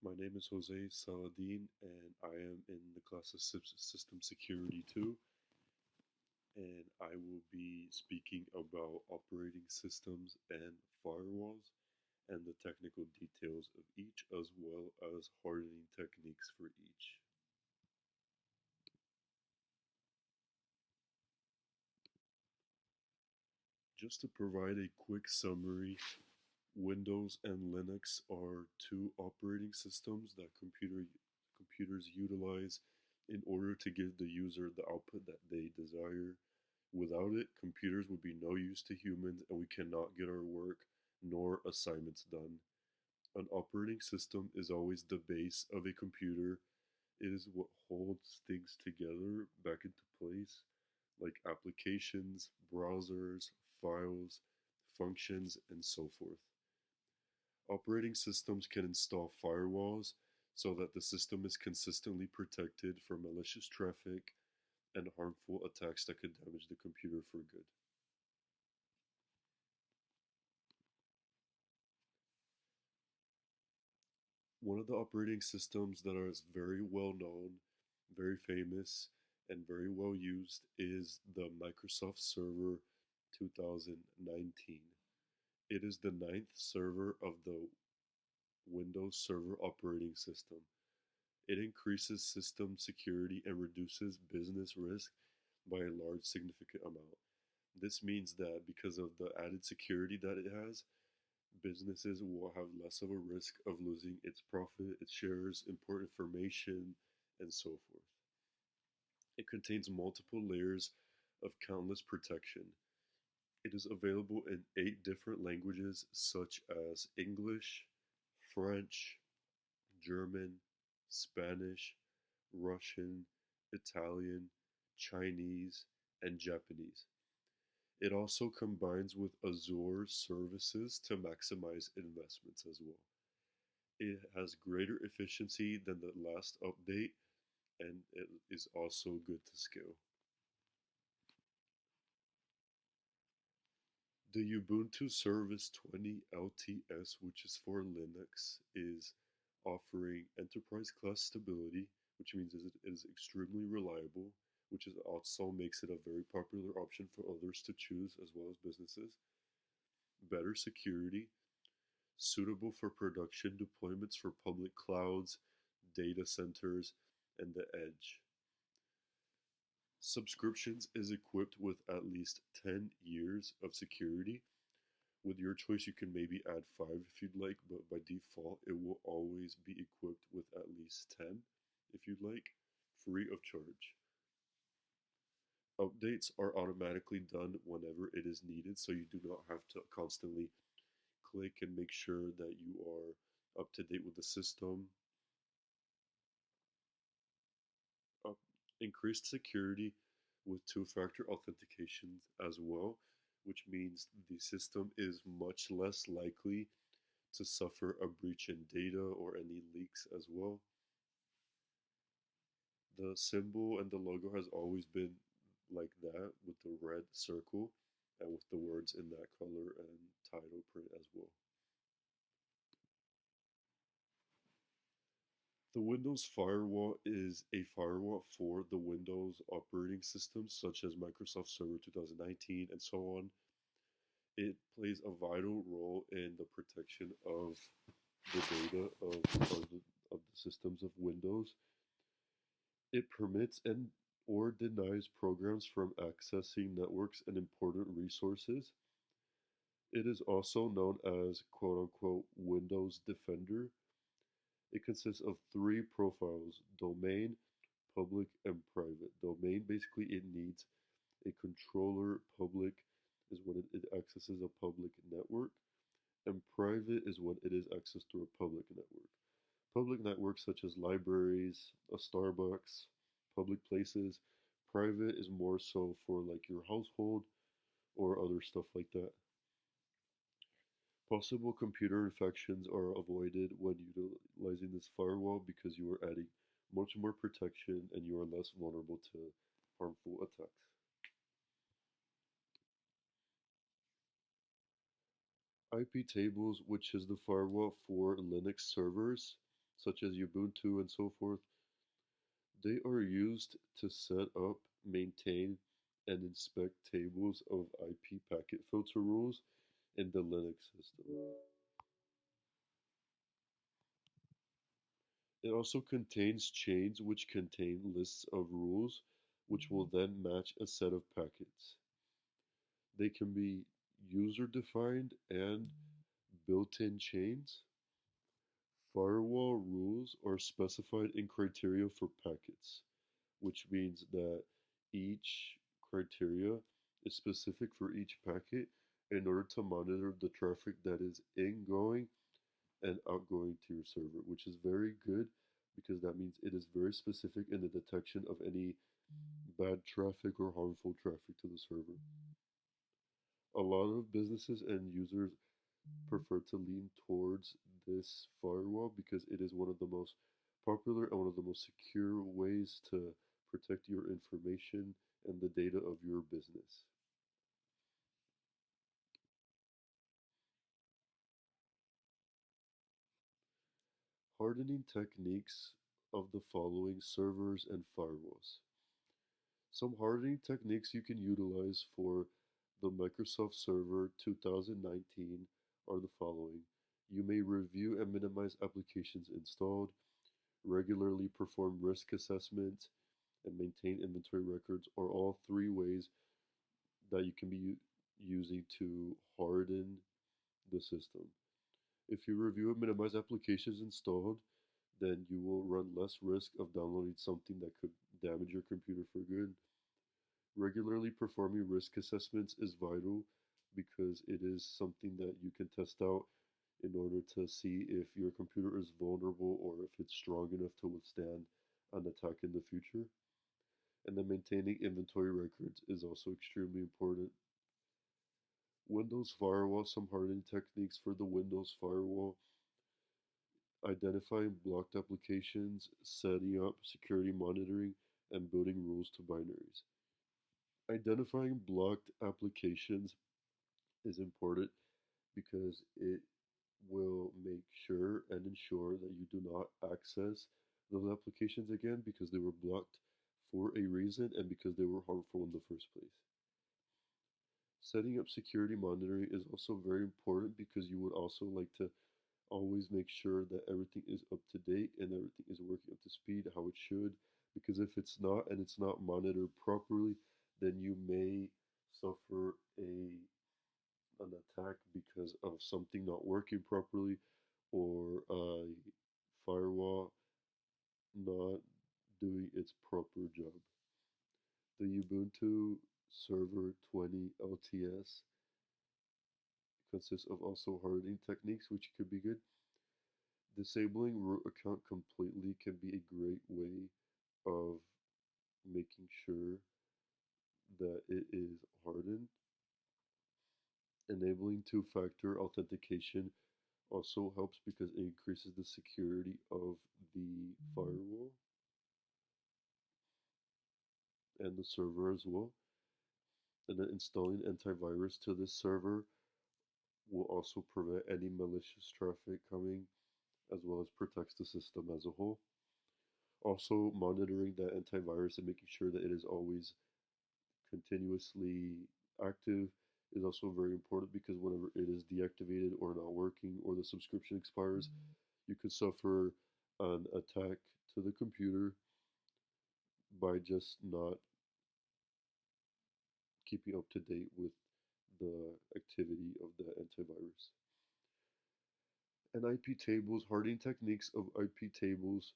My name is jsaladin, and I am in the class of System Security 2, and I will be speaking about operating systems and firewalls and the technical details of each, as well as hardening techniques for each. Just to provide a quick summary, Windows and Linux are two operating systems that computers utilize in order to give the user the output that they desire. Without it, computers would be no use to humans and we cannot get our work nor assignments done. An operating system is always the base of a computer. It is what holds things together back into place, like applications, browsers, files, functions, and so forth. Operating systems can install firewalls so that the system is consistently protected from malicious traffic and harmful attacks that could damage the computer for good. One of the operating systems that is very well known, very famous, and very well used is the Microsoft Server 2019. It is the ninth server of the Windows Server operating system. It increases system security and reduces business risk by a large significant amount. This means that because of the added security that it has, businesses will have less of a risk of losing its profit, its shares, important information, and so forth. It contains multiple layers of countless protection. It is available in 8 different languages such as English, French, German, Spanish, Russian, Italian, Chinese, and Japanese. It also combines with Azure services to maximize investments as well. It has greater efficiency than the last update, and it is also good to scale. The Ubuntu Service 20 LTS, which is for Linux, is offering enterprise class stability, which means it is extremely reliable, which is also makes it a very popular option for others to choose as well as businesses. Better security, suitable for production deployments for public clouds, data centers, and the edge. Subscriptions is equipped with at least 10 years of security. With your choice, you can maybe add 5 if you'd like, but by default, it will always be equipped with at least 10 if you'd like, free of charge. Updates are automatically done whenever it is needed, so you do not have to constantly click and make sure that you are up to date with the system. Uh, Increased security with two-factor authentication as well, which means the system is much less likely to suffer a breach in data or any leaks as well. The symbol and the logo has always been like that with the red circle and with the words in that color and title print as well. The Windows Firewall is a firewall for the Windows operating systems such as Microsoft Server 2019 and so on. It plays a vital role in the protection of the data of the systems of Windows. It permits and or denies programs from accessing networks and important resources. It is also known as quote unquote Windows Defender. It consists of 3 profiles: domain, public, and private. Domain basically it needs a controller. Public is when it accesses a public network, and private is when it is accessed through a public network. Public networks such as libraries, a Starbucks, public places. Private is more so for like your household or other stuff like that. Possible computer infections are avoided when utilizing this firewall because you are adding much more protection and you are less vulnerable to harmful attacks. IP tables, which is the firewall for Linux servers. such as Ubuntu and so forth, they are used to set up, maintain, and inspect tables of IP packet filter rules in the Linux system. It also contains chains which contain lists of rules which will then match a set of packets. They can be user defined and built in chains. Firewall rules are specified in criteria for packets, which means that each criteria is specific for each packet in order to monitor the traffic that is ingoing and outgoing to your server, which is very good because that means it is very specific in the detection of any bad traffic or harmful traffic to the server. A lot of businesses and users prefer to lean towards this firewall because it is one of the most popular and one of the most secure ways to protect your information and the data of your business. Hardening techniques of the following servers and firewalls. Some hardening techniques you can utilize for the Microsoft Server 2019 are the following. You may review and minimize applications installed, regularly perform risk assessment, and maintain inventory records are all three ways that you can be using to harden the system. If you review and minimize applications installed, then you will run less risk of downloading something that could damage your computer for good. Regularly performing risk assessments is vital because it is something that you can test out in order to see if your computer is vulnerable or if it's strong enough to withstand an attack in the future. And then maintaining inventory records is also extremely important. Windows Firewall, some hardening techniques for the Windows Firewall: identifying blocked applications, setting up security monitoring, and building rules to binaries. Identifying blocked applications is important because it will make sure and ensure that you do not access those applications again because they were blocked for a reason and because they were harmful in the first place. Setting up security monitoring is also very important because you would also like to always make sure that everything is up to date and everything is working up to speed how it should. Because if it's not and it's not monitored properly, then you may suffer an attack because of something not working properly or a firewall not doing its proper job. The Ubuntu Server 20 LTS consists of also hardening techniques, which could be good. Disabling root account completely can be a great way of making sure that it is hardened. Enabling two-factor authentication also helps because it increases the security of the firewall and the server as well. And then installing antivirus to this server will also prevent any malicious traffic coming as well as protects the system as a whole. Also monitoring that antivirus and making sure that it is always continuously active is also very important because whenever it is deactivated or not working or the subscription expires, you could suffer an attack to the computer by just not keeping up to date with the activity of the antivirus. And IP tables, hardening techniques of IP tables,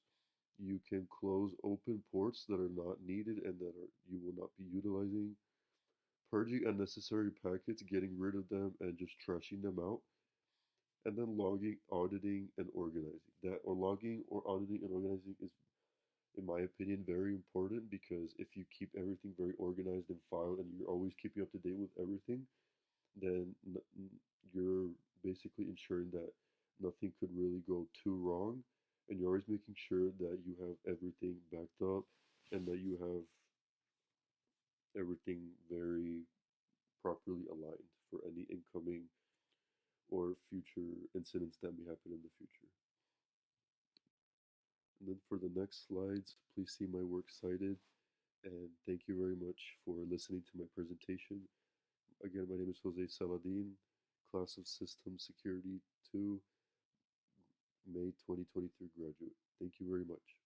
you can close open ports that are not needed and that you will not be utilizing. Purging unnecessary packets, getting rid of them and just trashing them out. And then logging, auditing, and organizing. That or logging or auditing and organizing is, in my opinion, very important because if you keep everything very organized and filed and you're always keeping up to date with everything, then you're basically ensuring that nothing could really go too wrong. And you're always making sure that you have everything backed up and that you have everything very properly aligned for any incoming or future incidents that may happen in the future. And then for the next slides, please see my works cited. And thank you very much for listening to my presentation. Again, my name is Jose Saladin, class of System Security 2, May 2023 graduate. Thank you very much.